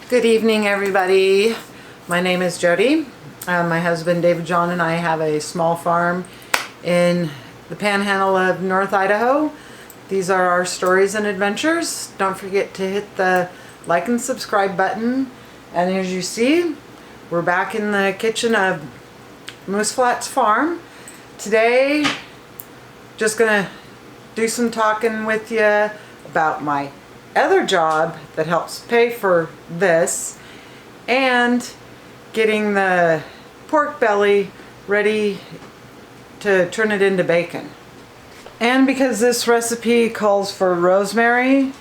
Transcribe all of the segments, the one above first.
Good evening, everybody. My name is Jody. My husband David John and I have a small farm in the panhandle of North Idaho. These are our stories and adventures. Don't forget to hit the like and subscribe button. And as you see, we're back in the kitchen of Moose Flats Farm. Today, just gonna do some talking with you about my other job that helps pay for this and getting the pork belly ready to turn it into bacon. And because this recipe calls for rosemary,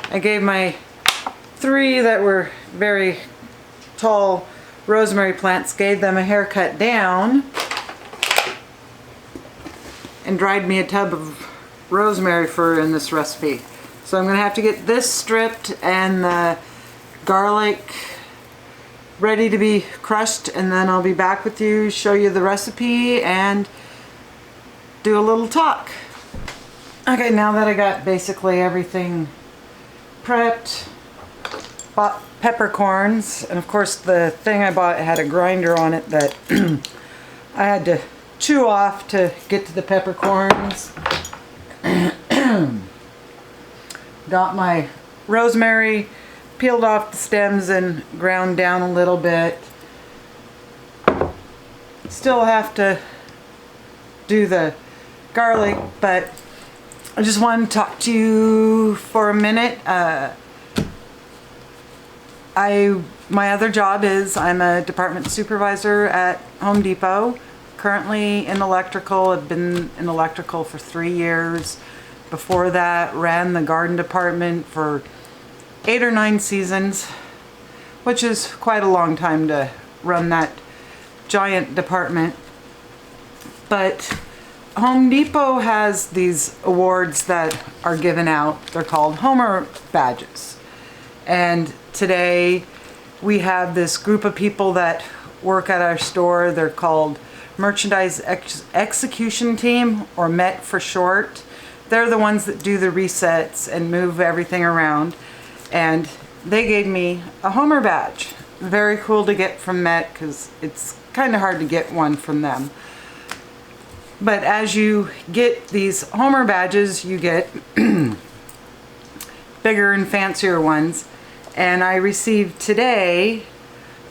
I gave my 3 that were very tall rosemary plants, gave them a haircut down and dried me a tub of rosemary for in this recipe. So I'm gonna have to get this stripped and the garlic ready to be crushed, and then I'll be back with you, show you the recipe and do a little talk. Okay, now that I got basically everything prepped, bought peppercorns, and of course the thing I bought had a grinder on it that I had to chew off to get to the peppercorns. Got my rosemary, peeled off the stems and ground down a little bit. Still have to do the garlic, but I just wanted to talk to you for a minute. My other job is I'm a department supervisor at Home Depot. Currently in electrical. I've been in electrical for 3 years. Before that, ran the garden department for 8 or 9 seasons, which is quite a long time to run that giant department. But Home Depot has these awards that are given out. They're called Homer Badges. And today we have this group of people that work at our store. They're called Merchandise Execution Team, or MET for short. They're the ones that do the resets and move everything around. And they gave me a Homer badge. Very cool to get from MET because it's kind of hard to get one from them. But as you get these Homer badges, you get bigger and fancier ones. And I received today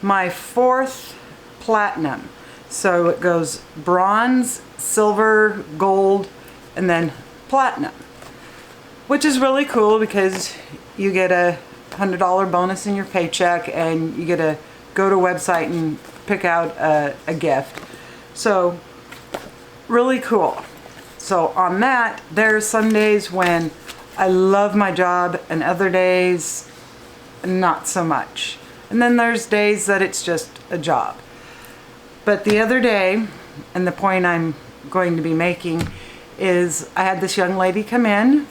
my 4th platinum. So it goes bronze, silver, gold, and then platinum, which is really cool because you get a $100 bonus in your paycheck and you get to go to a website and pick out a gift. So really cool. So on that, there's some days when I love my job and other days not so much. And then there's days that it's just a job. But the other day, and the point I'm going to be making is I had this young lady come in.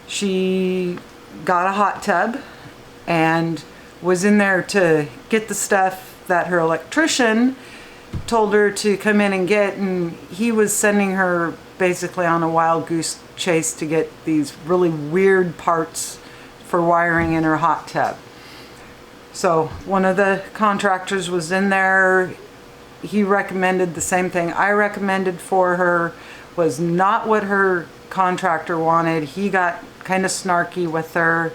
She got a hot tub and was in there to get the stuff that her electrician told her to come in and get, and he was sending her basically on a wild goose chase to get these really weird parts for wiring in her hot tub. So one of the contractors was in there. He recommended the same thing I recommended for her. Was not what her contractor wanted. He got kind of snarky with her.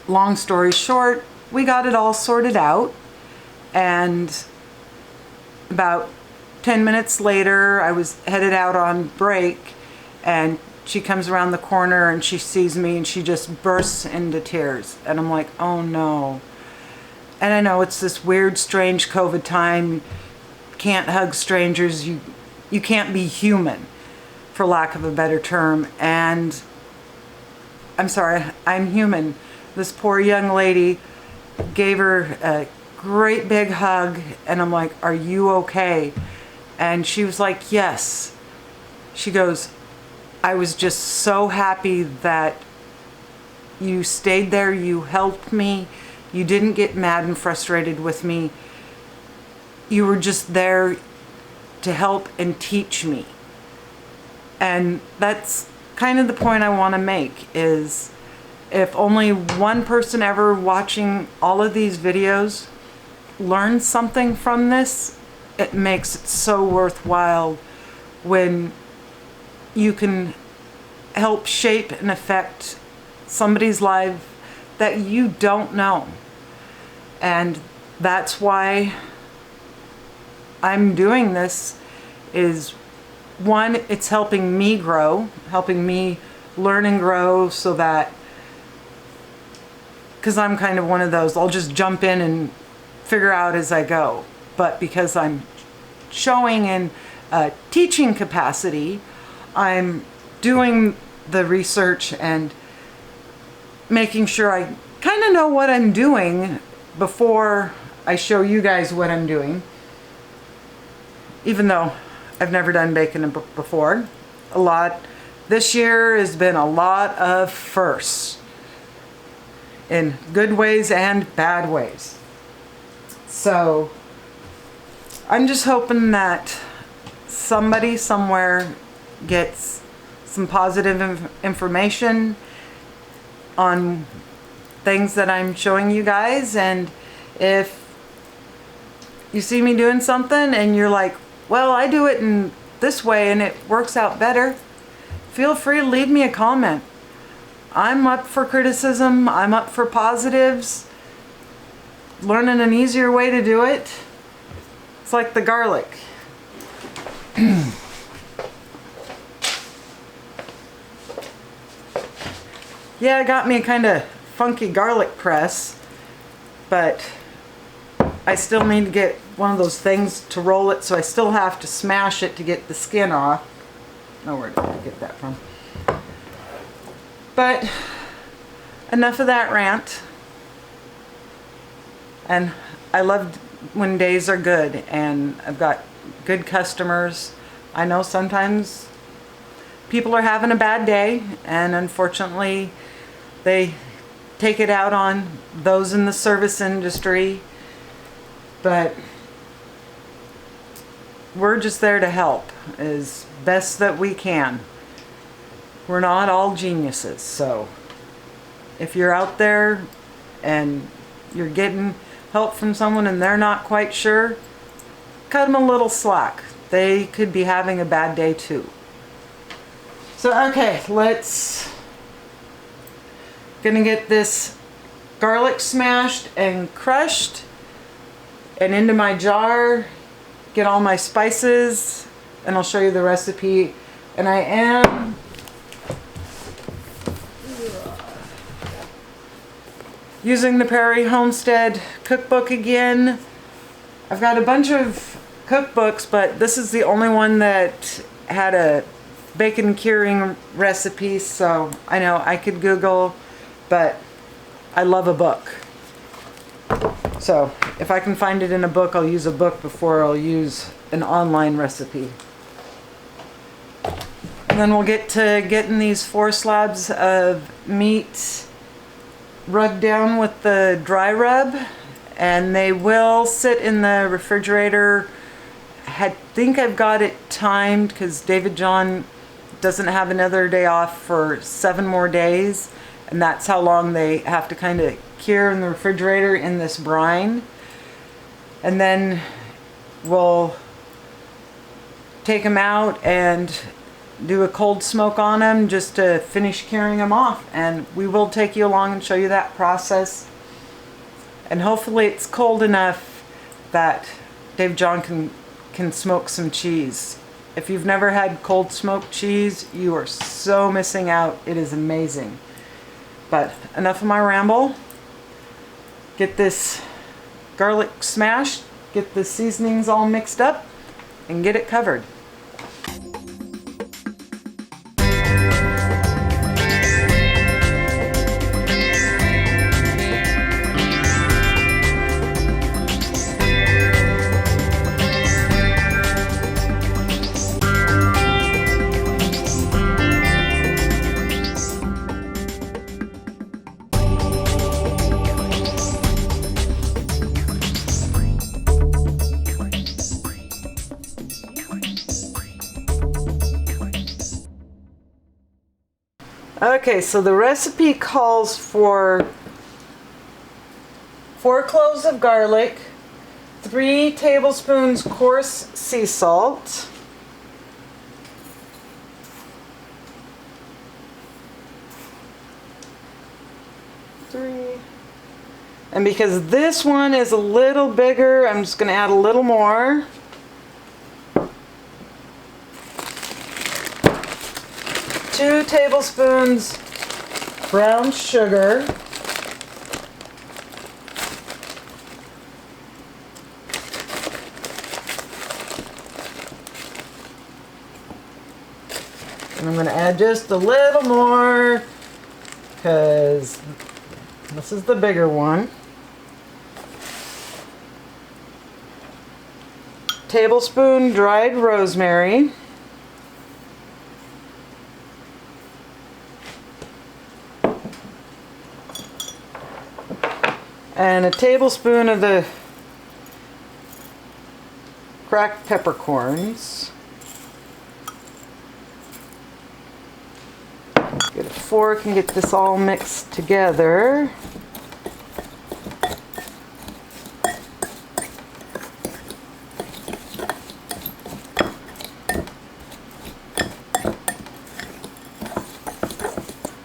Long story short, we got it all sorted out, and about 10 minutes later I was headed out on break, and she comes around the corner and she sees me and she just bursts into tears, and I'm like, oh no. And I know it's this weird, strange COVID time. Can't hug strangers. You can't be human, for lack of a better term. And I'm sorry, I'm human. This poor young lady, gave her a great big hug, and I'm like, are you okay? And she was like, yes. She goes, I was just so happy that you stayed there, you helped me. You didn't get mad and frustrated with me. You were just there to help and teach me. And that's kind of the point I want to make is if only one person ever watching all of these videos learns something from this, it makes it so worthwhile when you can help shape and affect somebody's life that you don't know. And that's why I'm doing this. Is one, it's helping me grow, helping me learn and grow, so that, because I'm kind of one of those, I'll just jump in and figure out as I go. But because I'm showing in a teaching capacity, I'm doing the research and making sure I kind of know what I'm doing before I show you guys what I'm doing. Even though I've never done bacon before. This year has been a lot of firsts, in good ways and bad ways. So I'm just hoping that somebody somewhere gets some positive information on things that I'm showing you guys. And if you see me doing something and you're like, well, I do it in this way and it works out better, feel free to leave me a comment. I'm up for criticism. I'm up for positives. Learning an easier way to do it. It's like the garlic. Yeah, it got me a kind of funky garlic press, but I still need to get one of those things to roll it, so I still have to smash it to get the skin off. Oh, where did I get that from? But enough of that rant. And I love when days are good and I've got good customers. I know sometimes people are having a bad day, and unfortunately they take it out on those in the service industry, but we're just there to help as best that we can. We're not all geniuses, so if you're out there and you're getting help from someone and they're not quite sure, cut them a little slack. They could be having a bad day too. So okay, gonna get this garlic smashed and crushed and into my jar, get all my spices, and I'll show you the recipe. And I am using the Prairie Homestead cookbook again. I've got a bunch of cookbooks, but this is the only one that had a bacon curing recipe, so I know I could Google, but I love a book. So if I can find it in a book, I'll use a book before I'll use an online recipe. And then we'll get to getting these 4 slabs of meat rubbed down with the dry rub, and they will sit in the refrigerator. I think I've got it timed because David John doesn't have another day off for 7 more days, and that's how long they have to kind of cure in the refrigerator in this brine. And then we'll take them out and do a cold smoke on them just to finish curing them off, and we will take you along and show you that process. And hopefully it's cold enough that Dave John can smoke some cheese. If you've never had cold smoked cheese, you are so missing out. It is amazing. But enough of my ramble. Get this garlic smashed, get the seasonings all mixed up, and get it covered. Okay, so the recipe calls for 4 cloves of garlic, 3 tablespoons coarse sea salt, and because this one is a little bigger, I'm just going to add a little more. 2 tablespoons brown sugar. And I'm going to add just a little more because this is the bigger one. Tablespoon dried rosemary. And a tablespoon of the cracked peppercorns. Get a fork and get this all mixed together.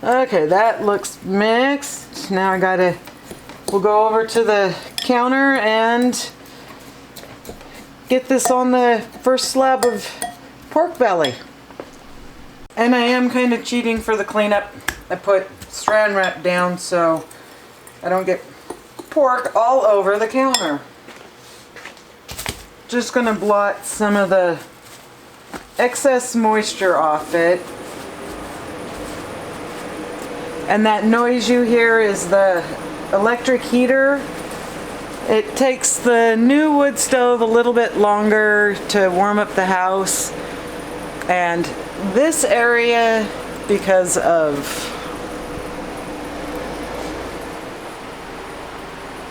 Okay, that looks mixed. Now we'll go over to the counter and get this on the first slab of pork belly. And I am kind of cheating for the cleanup. I put Saran wrap down so I don't get pork all over the counter. Just gonna blot some of the excess moisture off it. And that noise you hear is the electric heater. It takes the new wood stove a little bit longer to warm up the house. And this area, because of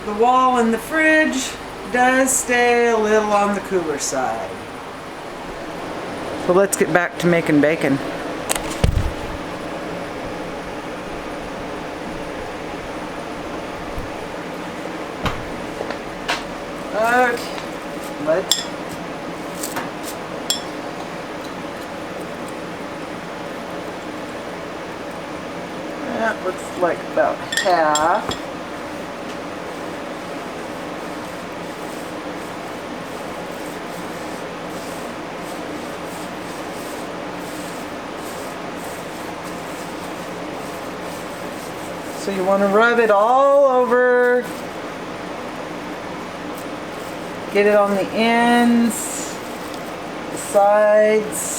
the wall in the fridge, does stay a little on the cooler side. So let's get back to making bacon. Okay, that looks like about half. So you want to rub it all over. Get it on the ends, the sides.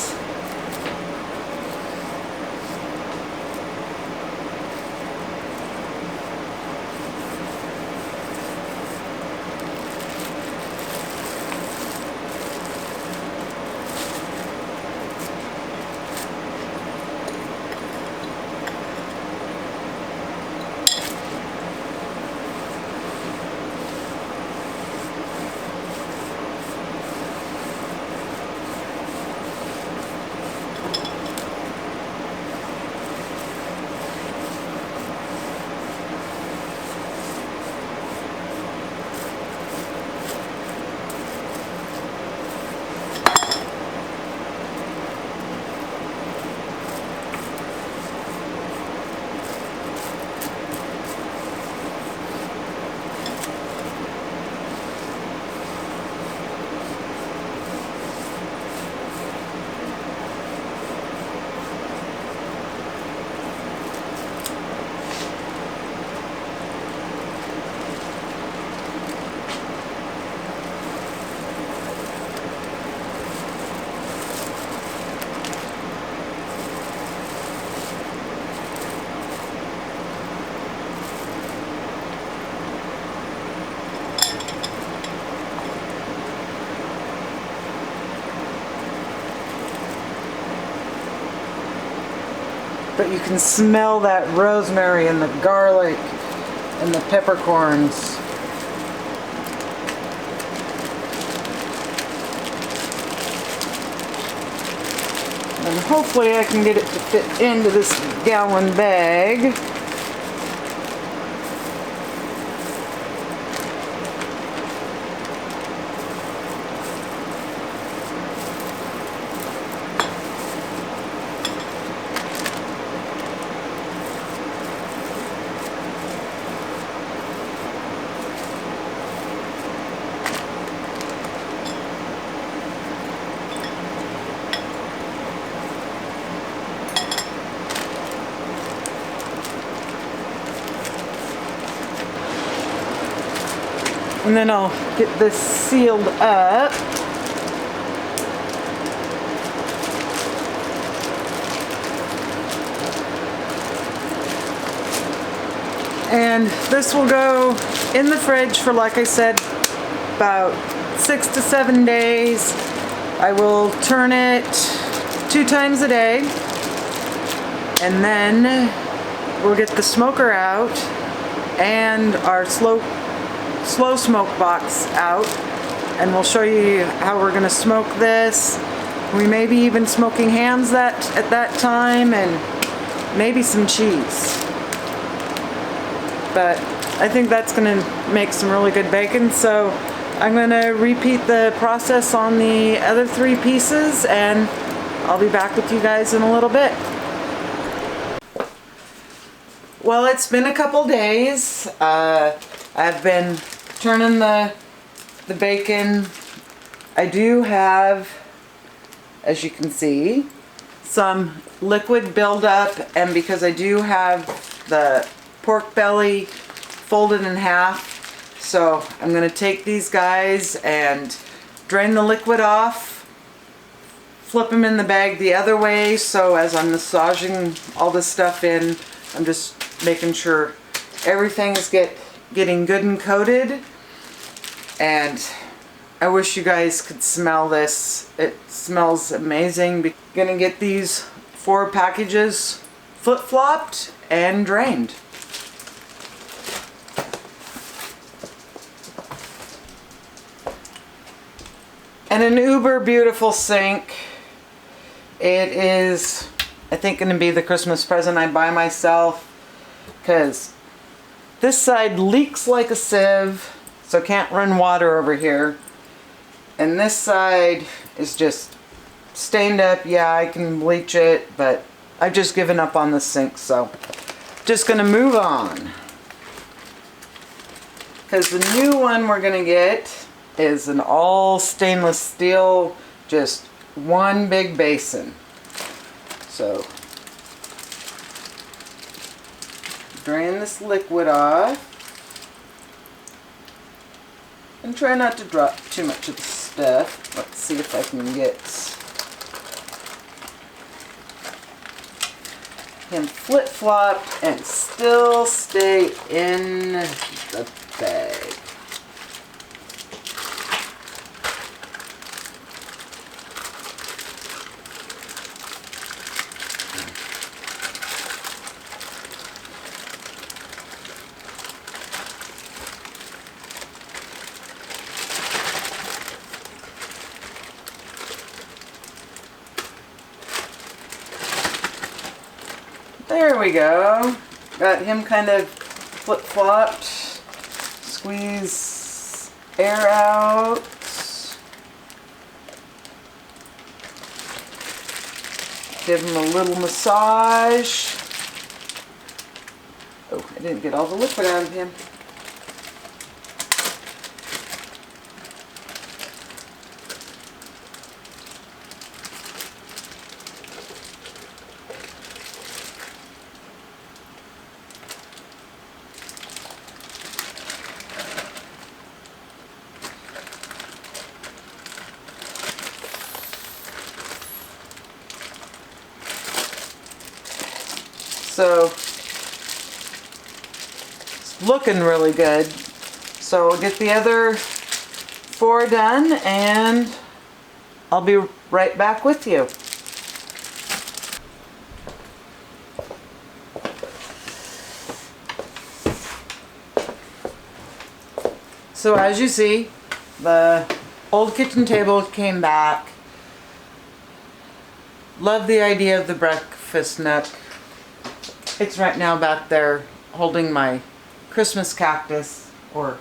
But you can smell that rosemary and the garlic and the peppercorns. And hopefully I can get it to fit into this gallon bag. And then I'll get this sealed up. And this will go in the fridge for, like I said, about 6 to 7 days. I will turn it 2 times a day. And then we'll get the smoker out and our slow smoke box out, and we'll show you how we're going to smoke this. We may be even smoking hams at that time, and maybe some cheese. But I think that's going to make some really good bacon, so I'm going to repeat the process on the other 3 pieces, and I'll be back with you guys in a little bit. Well, it's been a couple days. I've been turning the bacon. I do have, as you can see, some liquid buildup, and because I do have the pork belly folded in half, so I'm going to take these guys and drain the liquid off, flip them in the bag the other way, so as I'm massaging all this stuff in, I'm just making sure everything is getting good and coated. And I wish you guys could smell this. It smells amazing. Gonna get these 4 packages flip-flopped and drained. And an uber beautiful sink. It is, I think, gonna be the Christmas present I buy myself, because this side leaks like a sieve, so can't run water over here. And this side is just stained up. Yeah, I can bleach it, but I've just given up on the sink, so just gonna move on. Because the new one we're gonna get is an all stainless steel, just one big basin. So drain this liquid off. And try not to drop too much of the stuff. Let's see if I can get him flip-flopped and still stay in the bag. There we go. Got him kind of flip-flopped. Squeeze air out. Give him a little massage. Oh, I didn't get all the liquid out of him. So it's looking really good. So we'll get the other 4 done and I'll be right back with you. So as you see, the old kitchen table came back. love the idea of the breakfast nook. It's right now back there holding my Christmas cactus or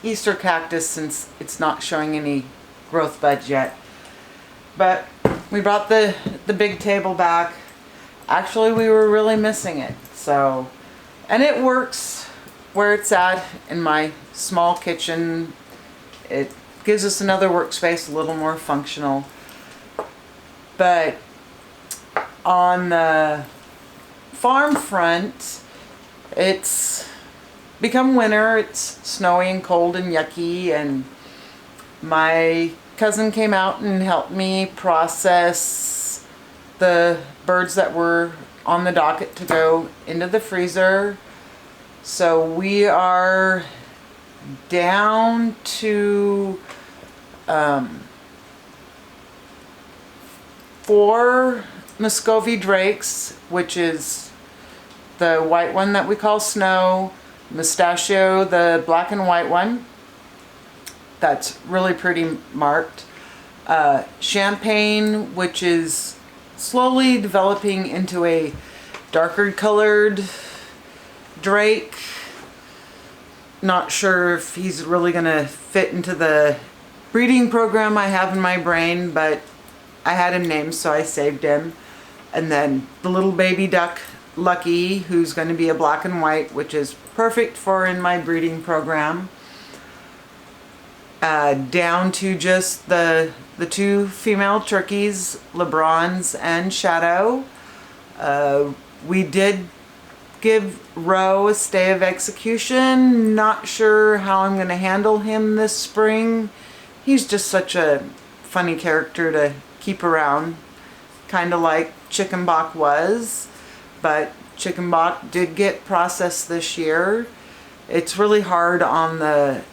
Easter cactus, since it's not showing any growth buds yet. But we brought the big table back. Actually, we were really missing it. So, and it works where it's at in my small kitchen. It gives us another workspace, a little more functional. But on the farm front, it's become winter. It's snowy and cold and yucky, and my cousin came out and helped me process the birds that were on the docket to go into the freezer. So we are down to 4 Muscovy drakes, which is the white one that we call Snow, Mustachio, the black and white one, that's really pretty marked, Champagne, which is slowly developing into a darker colored drake. Not sure if he's really gonna fit into the breeding program I have in my brain, but I had him named, so I saved him. And then the little baby duck, Lucky, who's going to be a black and white, which is perfect for in my breeding program. Down to just the 2 female turkeys, LeBron's and Shadow. We did give Roe a stay of execution. Not sure how I'm going to handle him this spring. He's just such a funny character to keep around, kind of like Chickenbach was. But Chickenbach did get processed this year. It's really hard on the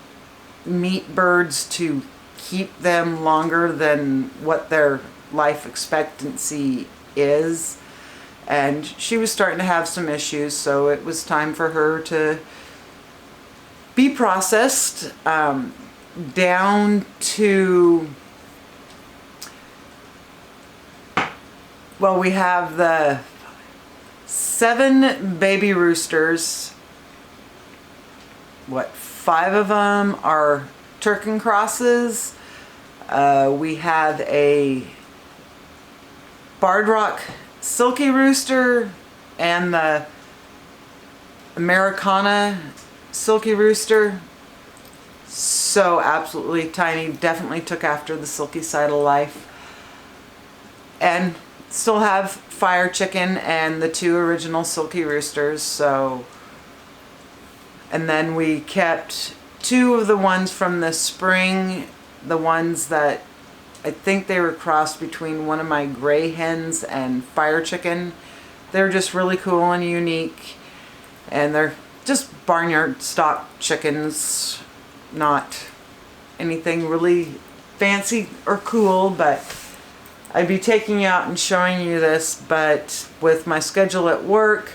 meat birds to keep them longer than what their life expectancy is. And she was starting to have some issues, so it was time for her to be processed. Down to, well, we have the 7 baby roosters. 5 of them are Turken crosses. We have a Barred Rock Silky Rooster and the Americana Silky Rooster. So absolutely tiny, definitely took after the silky side of life. And still have Fire Chicken and the 2 original Silky Roosters. So, and then we kept 2 of the ones from the spring, the ones that I think they were crossed between one of my gray hens and Fire Chicken. They're just really cool and unique, and they're just barnyard stock chickens, not anything really fancy or cool. But I'd be taking you out and showing you this, but with my schedule at work,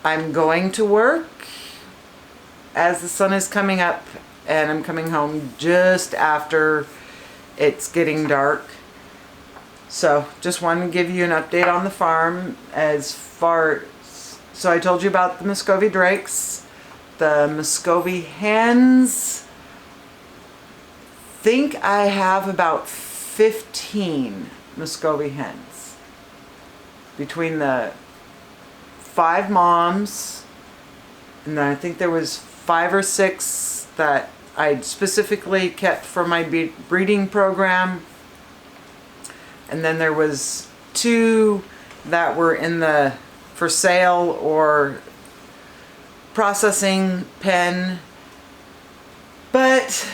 I'm going to work as the sun is coming up, and I'm coming home just after it's getting dark. So just wanted to give you an update on the farm as far. So I told you about the Muscovy drakes, the Muscovy hens. Think I have about 15 Muscovy hens between the 5 moms, and then I think there was 5 or 6 that I specifically kept for my breeding program, and then there was 2 that were in the for sale or processing pen. But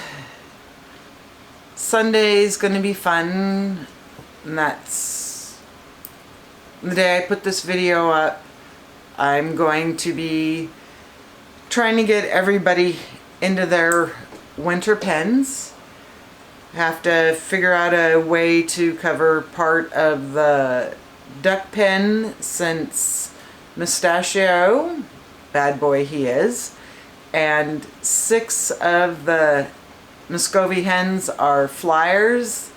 Sunday's going to be fun, and that's the day I put this video up. I'm going to be trying to get everybody into their winter pens. Have to figure out a way to cover part of the duck pen, since Mustachio, bad boy he is, and 6 of the Muscovy hens are flyers,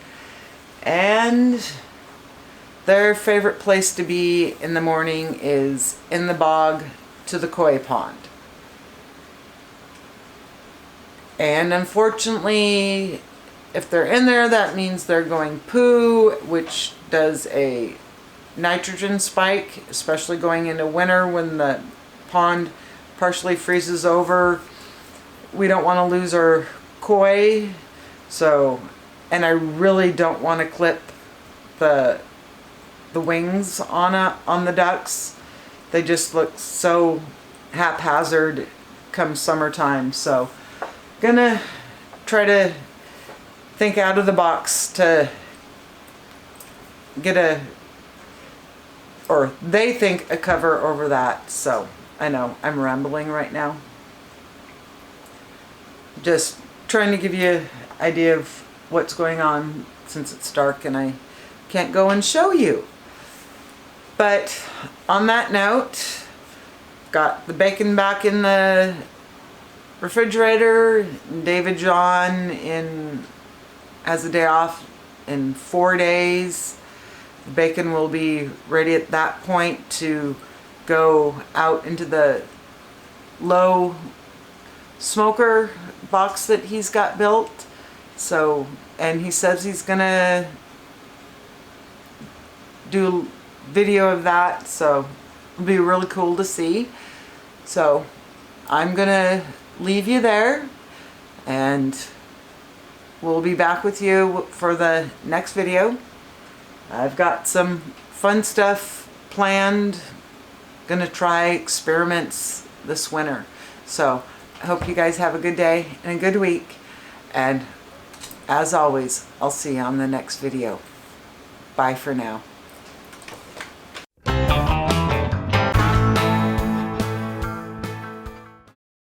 and their favorite place to be in the morning is in the bog to the koi pond. And unfortunately, if they're in there, that means they're going poo, which does a nitrogen spike, especially going into winter when the pond partially freezes over. We don't want to lose our koi, so, and I really don't want to clip the wings on the ducks. They just look so haphazard come summertime, so gonna try to think out of the box to get or they think a cover over that. So I know I'm rambling right now, just trying to give you an idea of what's going on since it's dark and I can't go and show you. But on that note, got the bacon back in the refrigerator. David John has a day off in 4 days. The bacon will be ready at that point to go out into the low smoker box that he's got built. So, and he says he's gonna do video of that, so it'll be really cool to see. So I'm gonna leave you there, and we'll be back with you for the next video. I've got some fun stuff planned. Gonna try experiments this winter. So I hope you guys have a good day and a good week, and as always, I'll see you on the next video. Bye for now.